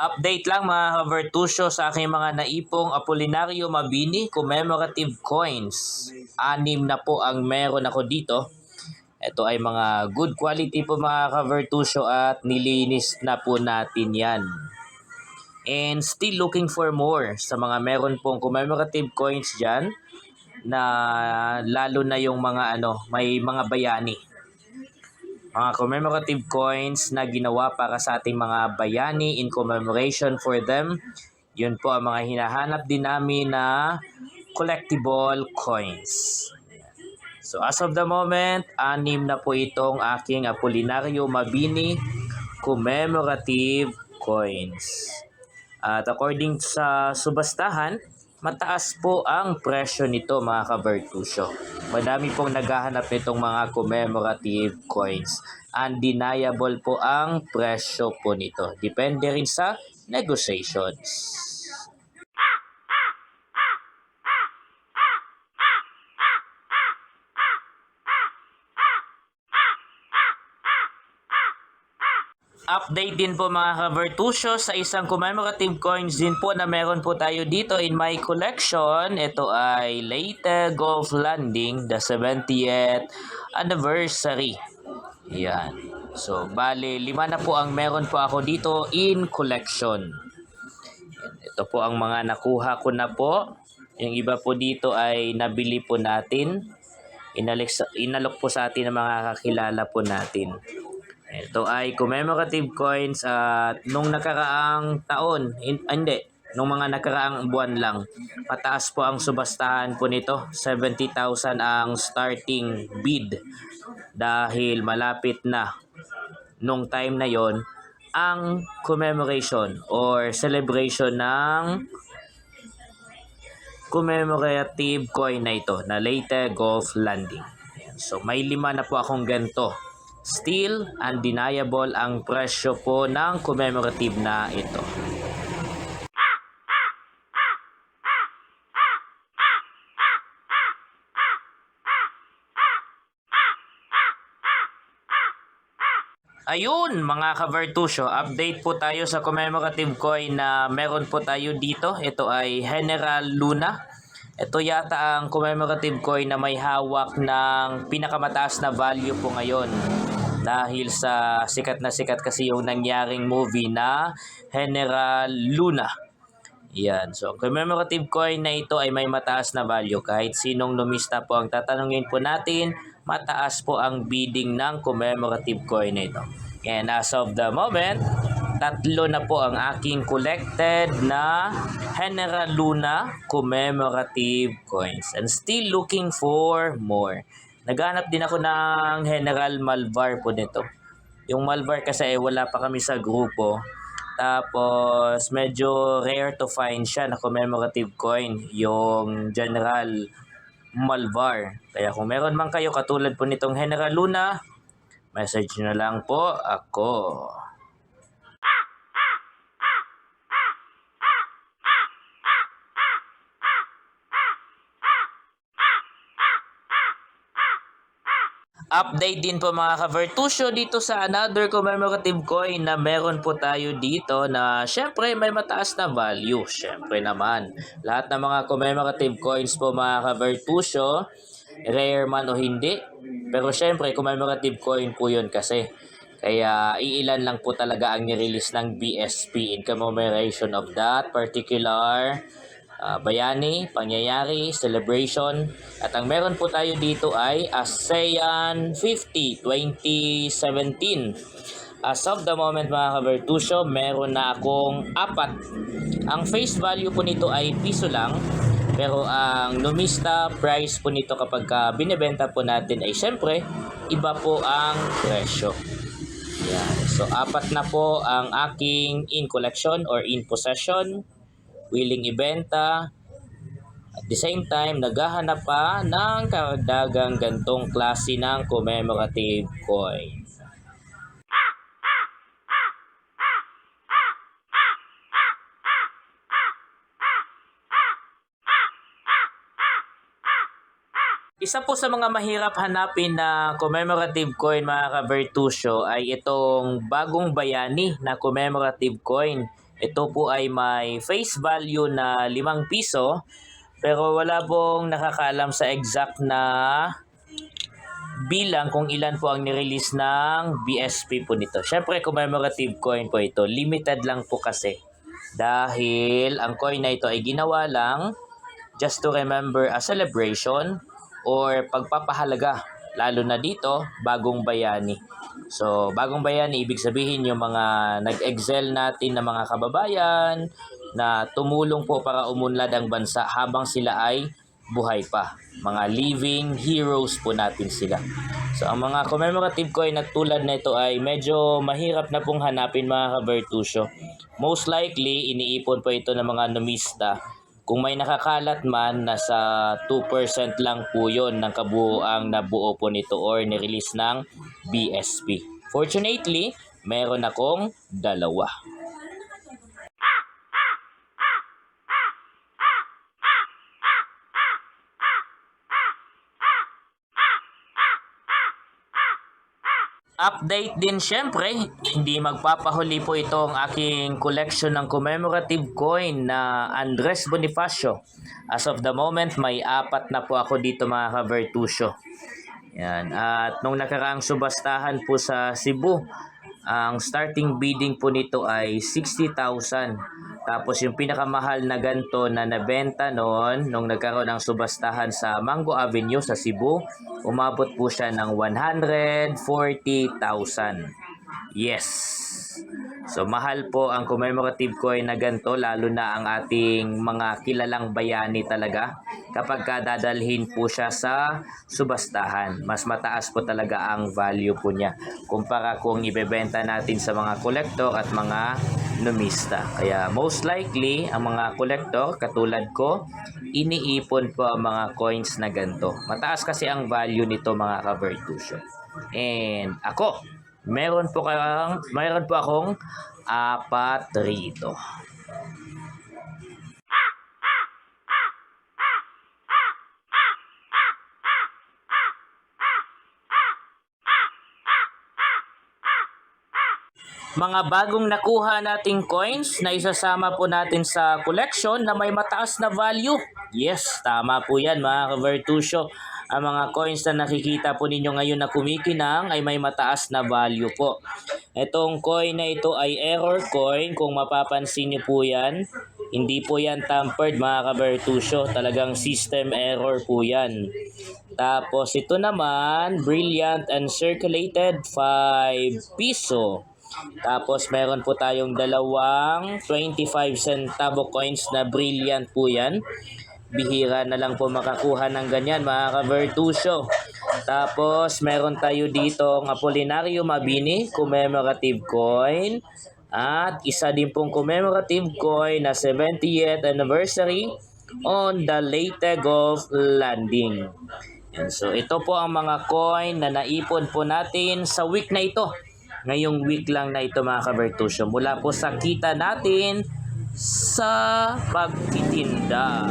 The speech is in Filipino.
Update lang mga ka-Vertusio sa aking mga naipong Apolinario Mabini commemorative coins. 6 na po ang meron ako dito. Ito ay mga good quality po mga ka-Vertusio at nilinis na po natin yan. And still looking for more sa mga meron pong commemorative coins dyan na lalo na yung mga may mga bayani. Mga commemorative coins na ginawa para sa ating mga bayani in commemoration for them. Yun po ang mga hinahanap din namin na collectible coins. So as of the moment, 6 na po itong aking Apolinario Mabini commemorative coins. At according sa subastahan, mataas po ang presyo nito mga ka-Vertusio. Madami pong naghahanap nitong mga commemorative coins. Undeniable po ang presyo po nito. Depende rin sa negotiations. Update din po mga ka-Vertusio sa isang commemorative coins din po na meron po tayo dito in my collection. Ito ay Leyte Golf Landing, the 70th anniversary. Yan. So, bale, 5 na po ang meron po ako dito in collection. Ito po ang mga nakuha ko na po. Yung iba po dito ay nabili po natin. Inalok po sa atin ng mga kakilala po natin. Ito ay commemorative coins at nung nakaraang taon, nung mga nakaraang buwan lang, mataas po ang subastahan po nito. 70,000 ang starting bid dahil malapit na nung time na yon ang commemoration or celebration ng commemorative coin na ito na Leyte Golf Landing. So may 5 na po akong ganito. Still, undeniable ang presyo po ng commemorative na ito. Ayun mga ka-Vertusio, update po tayo sa commemorative coin na meron po tayo dito. Ito ay General Luna. Ito yata ang commemorative coin na may hawak ng pinakamataas na value po ngayon. Dahil sa sikat kasi yung nangyaring movie na General Luna. Yan. So, commemorative coin na ito ay may mataas na value. Kahit sinong lumista po ang tatanungin po natin, mataas po ang bidding ng commemorative coin na ito. And as of the moment, 3 na po ang aking collected na General Luna commemorative coins. And still looking for more. Naghanap din ako ng General Malvar po nito. Yung Malvar kasi wala pa kami sa grupo. Tapos medyo rare to find siya na commemorative coin. Yung General Malvar. Kaya kung meron man kayo katulad po nitong General Luna, message na lang po ako. Update din po mga ka-Vertusio dito sa another commemorative coin na meron po tayo dito na syempre may mataas na value. Syempre naman, lahat ng mga commemorative coins po mga ka-Vertusio, rare man o hindi, pero syempre commemorative coin po yun kasi. Kaya iilan lang po talaga ang nirelease ng BSP in commemoration of that particular bayani, pangyayari, celebration. At ang meron po tayo dito ay ASEAN 50 2017. As of the moment mga ka-Vertusio, meron na akong 4. Ang face value po nito ay piso lang. Pero ang lumista price po nito kapag binibenta po natin ay syempre iba po ang presyo. Yan. So 4 na po ang aking in collection or in possession. Willing ibenta. At the same time, naghahanap pa ng karagdagang gantong klase ng commemorative coin. Isa po sa mga mahirap hanapin na commemorative coin mga ka-Vertusio ay itong bagong bayani na commemorative coin. Ito po ay may face value na 5 piso pero wala pong nakakaalam sa exact na bilang kung ilan po ang nirelease ng BSP po nito. Syempre commemorative coin po ito. Limited lang po kasi. Dahil ang coin na ito ay ginawa lang just to remember a celebration or pagpapahalaga. Lalo na dito, Bagong Bayani. So, Bagong Bayani, ibig sabihin yung mga nag-excel natin na mga kababayan na tumulong po para umunlad ang bansa habang sila ay buhay pa. Mga living heroes po natin sila. So, ang mga commemorative coin na tulad na ito ay medyo mahirap na pong hanapin mga ka-Bertusio. Most likely, iniipon po ito ng mga numista. Kung may nakakalat man, nasa 2% lang po yun ng kabuuang nabuo po nito or nirelease ng BSP. Fortunately, meron akong 2. Update din syempre, hindi magpapahuli po itong aking collection ng commemorative coin na Andres Bonifacio. As of the moment, may 4 na po ako dito mga ka-Bertusio. Yan. At nung nakaraang subastahan po sa Cebu, ang starting bidding po nito ay 60,000. Tapos yung pinakamahal na ganto na nabenta noon nung nagkaroon ng subastahan sa Mango Avenue sa Cebu, umabot po siya ng 140,000. Yes. So mahal po ang commemorative coin na ganito, lalo na ang ating mga kilalang bayani talaga. Kapag dadalhin po siya sa subastahan, mas mataas po talaga ang value po niya kumpara kung ibebenta natin sa mga kolektor at mga numista. Kaya most likely ang mga kolektor katulad ko, iniipon po ang mga coins na ganito. Mataas kasi ang value nito mga ka-Bertusio. And ako, mayroon po akong 4 rito. Mga bagong nakuha nating coins na isasama po natin sa collection na may mataas na value. Yes, tama po yan mga ka-Bertusio. Ang mga coins na nakikita po ninyo ngayon na kumikinang ay may mataas na value po. Itong coin na ito ay error coin. Kung mapapansin niyo po yan, hindi po yan tampered mga ka-Bertusio. Talagang system error po yan. Tapos ito naman, brilliant and circulated 5 piso. Tapos meron po tayong 2 25 centavo coins na brilliant po yan. Bihira na lang po makakuha ng ganyan mga ka-Bertusio. Tapos meron tayo dito ng Apolinario Mabini commemorative coin. At isa din pong commemorative coin na 70th anniversary on the Leyte Gulf Landing. And so ito po ang mga coin na naipon po natin sa week na ito. Ngayong week lang na ito mga ka-Bertusio. Mula po sa kita natin sa pagtitinda.